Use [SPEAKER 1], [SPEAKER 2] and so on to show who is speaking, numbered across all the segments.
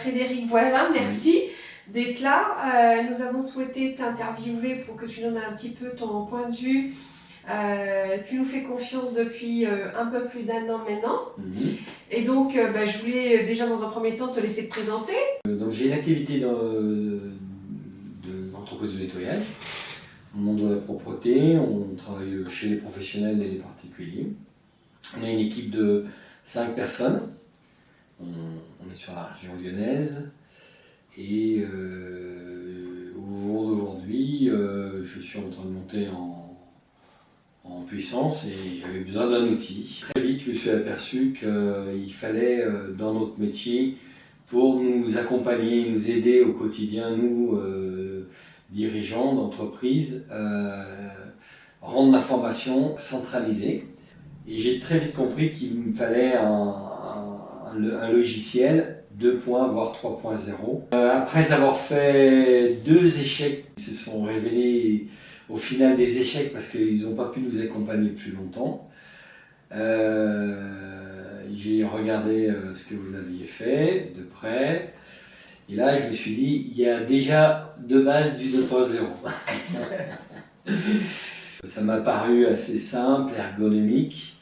[SPEAKER 1] Frédéric Voisin, merci d'être là. Nous avons souhaité t'interviewer pour que tu donnes un petit peu ton point de vue. Tu nous fais confiance depuis un peu plus d'1 an maintenant. Et donc, je voulais déjà dans un premier temps te laisser te présenter.
[SPEAKER 2] Donc j'ai une activité d'entreprise de nettoyage, au monde de la propreté. On travaille chez les professionnels et les particuliers. On a une équipe de 5 personnes. On est sur la région lyonnaise. Et au jour d'aujourd'hui, je suis en train de monter en puissance et j'avais besoin d'un outil. Très vite, je me suis aperçu qu'il fallait, dans notre métier, pour nous accompagner, nous aider au quotidien, nous, dirigeants d'entreprise, rendre l'information centralisée. Et j'ai très vite compris qu'il me fallait un logiciel 2.0 voire 3.0. Après avoir fait 2 échecs qui se sont révélés au final des échecs parce qu'ils n'ont pas pu nous accompagner plus longtemps, j'ai regardé ce que vous aviez fait de près et là je me suis dit il y a déjà de base du 2.0. Ça m'a paru assez simple, ergonomique,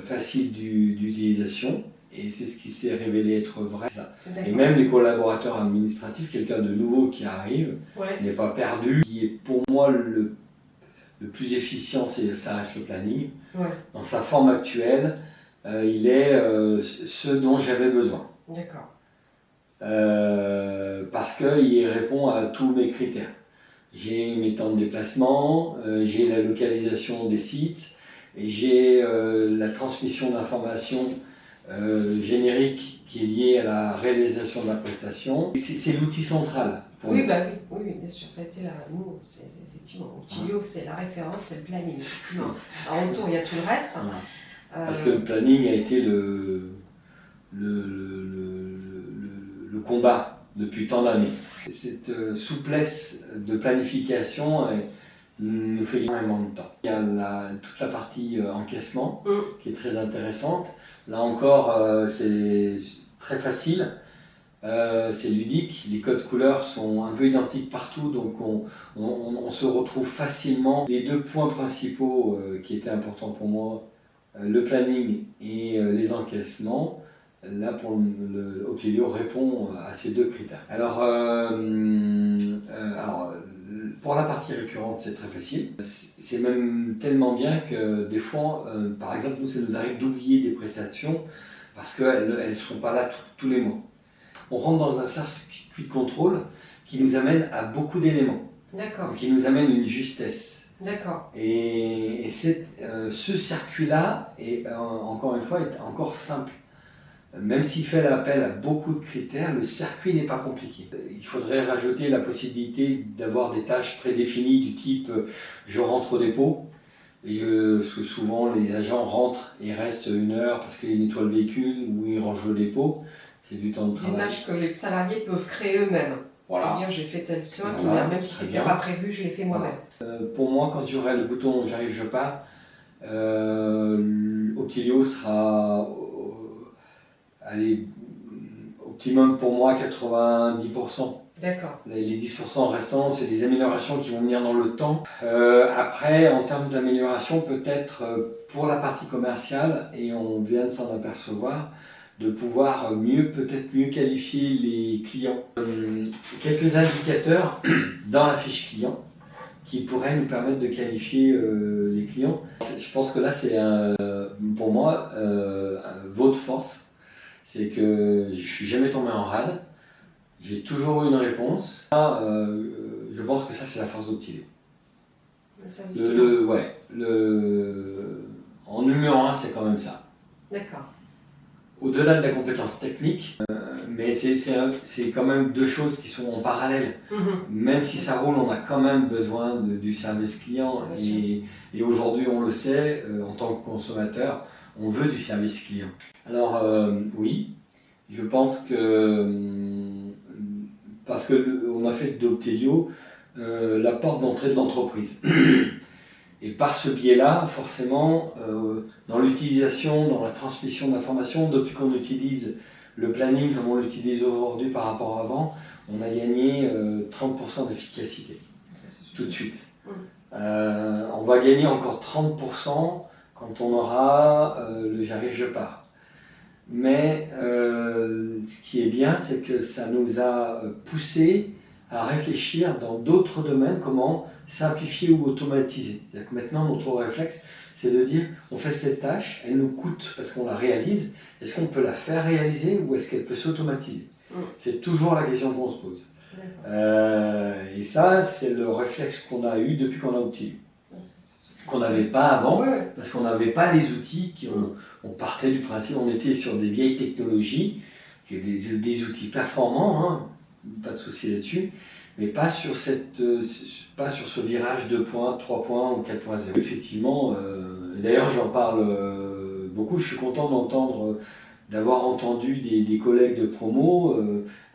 [SPEAKER 2] facile d'utilisation. Et c'est ce qui s'est révélé être vrai. Et même les collaborateurs administratifs, quelqu'un de nouveau qui arrive, n'est pas perdu. Qui est pour moi le plus efficient, ça reste le planning. Dans sa forme actuelle, il est ce dont j'avais besoin.
[SPEAKER 1] D'accord.
[SPEAKER 2] Parce qu'il répond à tous mes critères. J'ai mes temps de déplacement, j'ai la localisation des sites, et j'ai la transmission d'informations générique qui est lié à la réalisation de la prestation. C'est l'outil central.
[SPEAKER 1] Oui, bien sûr, ça a été nous, c'est effectivement, Outilio, c'est la référence, c'est le planning, effectivement. Alors autour, il y a tout le reste.
[SPEAKER 2] Parce que le planning a été le combat depuis tant d'années. Cette souplesse de planification nous fait énormément de temps. Il y a toute la partie encaissement qui est très intéressante. Là encore, c'est très facile, c'est ludique, les codes couleurs sont un peu identiques partout, donc on se retrouve facilement. Les 2 points principaux qui étaient importants pour moi, le planning et les encaissements, là pour Outilio répond à ces 2 critères. Alors pour la partie récurrente, c'est très facile. C'est même tellement bien que des fois, par exemple, nous, ça nous arrive d'oublier des prestations parce qu'elles ne sont pas là tous les mois. On rentre dans un circuit de contrôle qui nous amène à beaucoup d'éléments.
[SPEAKER 1] D'accord.
[SPEAKER 2] Qui nous amène une justesse.
[SPEAKER 1] D'accord.
[SPEAKER 2] Et ce circuit-là, encore une fois, est encore simple. Même s'il fait l'appel à beaucoup de critères, le circuit n'est pas compliqué. Il faudrait rajouter la possibilité d'avoir des tâches prédéfinies du type je rentre au dépôt, parce que souvent les agents rentrent et restent 1 heure parce qu'ils nettoient le véhicule ou ils rangent le dépôt. C'est du temps de travail.
[SPEAKER 1] Des tâches que les salariés peuvent créer eux-mêmes.
[SPEAKER 2] Voilà.
[SPEAKER 1] Dire j'ai fait tel soin, même si c'était pas prévu, je l'ai fait moi-même.
[SPEAKER 2] Pour moi, quand j'aurai le bouton j'arrive, je pars, Outilio sera optimum pour moi 90%.
[SPEAKER 1] D'accord.
[SPEAKER 2] Les 10% restants, c'est des améliorations qui vont venir dans le temps. Après, en termes d'amélioration, peut-être pour la partie commerciale, et on vient de s'en apercevoir, de pouvoir peut-être mieux qualifier les clients. Quelques indicateurs dans la fiche client qui pourraient nous permettre de qualifier les clients. Je pense que là, c'est pour moi votre force. C'est que je suis jamais tombé en rade, j'ai toujours eu une réponse. Je pense que ça c'est la force d'Outilio. En numéro 1 c'est quand même ça.
[SPEAKER 1] D'accord.
[SPEAKER 2] Au-delà de la compétence technique, mais c'est quand même 2 choses qui sont en parallèle. Même si ça roule, on a quand même besoin du service client. Et aujourd'hui on le sait, en tant que consommateur, on veut du service client. Alors oui, je pense que parce qu'on a fait d'Outilio la porte d'entrée de l'entreprise. Et par ce biais-là, forcément, dans l'utilisation, dans la transmission d'informations, depuis qu'on utilise le planning comme on l'utilise aujourd'hui par rapport à avant, on a gagné 30% d'efficacité tout de suite. On va gagner encore 30% quand on aura le j'arrive, je pars. Mais ce qui est bien, c'est que ça nous a poussé à réfléchir dans d'autres domaines, comment simplifier ou automatiser. C'est-à-dire que maintenant, notre réflexe, c'est de dire, on fait cette tâche, elle nous coûte parce qu'on la réalise, est-ce qu'on peut la faire réaliser ou est-ce qu'elle peut s'automatiser? C'est toujours la question qu'on se pose. Et ça, c'est le réflexe qu'on a eu depuis qu'on a Optilu. Qu'on n'avait pas avant, parce qu'on n'avait pas les outils, on partait du principe, on était sur des vieilles technologies, des outils performants, hein, pas de souci là-dessus, mais pas sur ce virage 2 points, 3 points ou 4.0. Effectivement, d'ailleurs j'en parle beaucoup, je suis content d'avoir entendu des collègues de promo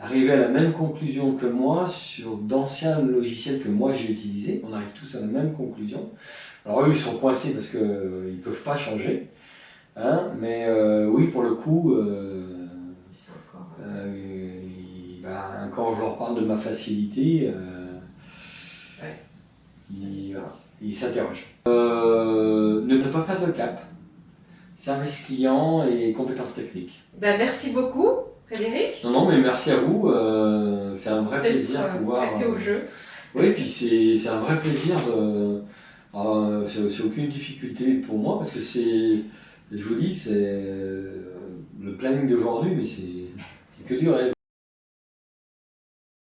[SPEAKER 2] arriver à la même conclusion que moi sur d'anciens logiciels que moi j'ai utilisés. On arrive tous à la même conclusion. Alors eux ils sont coincés parce qu'ils ne peuvent pas changer, hein, mais oui pour le coup, quand je leur parle de ma facilité, ils s'interrogent. Ne pas perdre le cap, service client et compétences techniques.
[SPEAKER 1] Ben, merci beaucoup Frédéric.
[SPEAKER 2] Non, mais merci à vous, c'est un vrai plaisir de pouvoir...
[SPEAKER 1] prêter au jeu.
[SPEAKER 2] Oui, puis c'est un vrai plaisir c'est aucune difficulté pour moi parce que je vous dis, c'est le planning d'aujourd'hui, mais c'est que du rêve.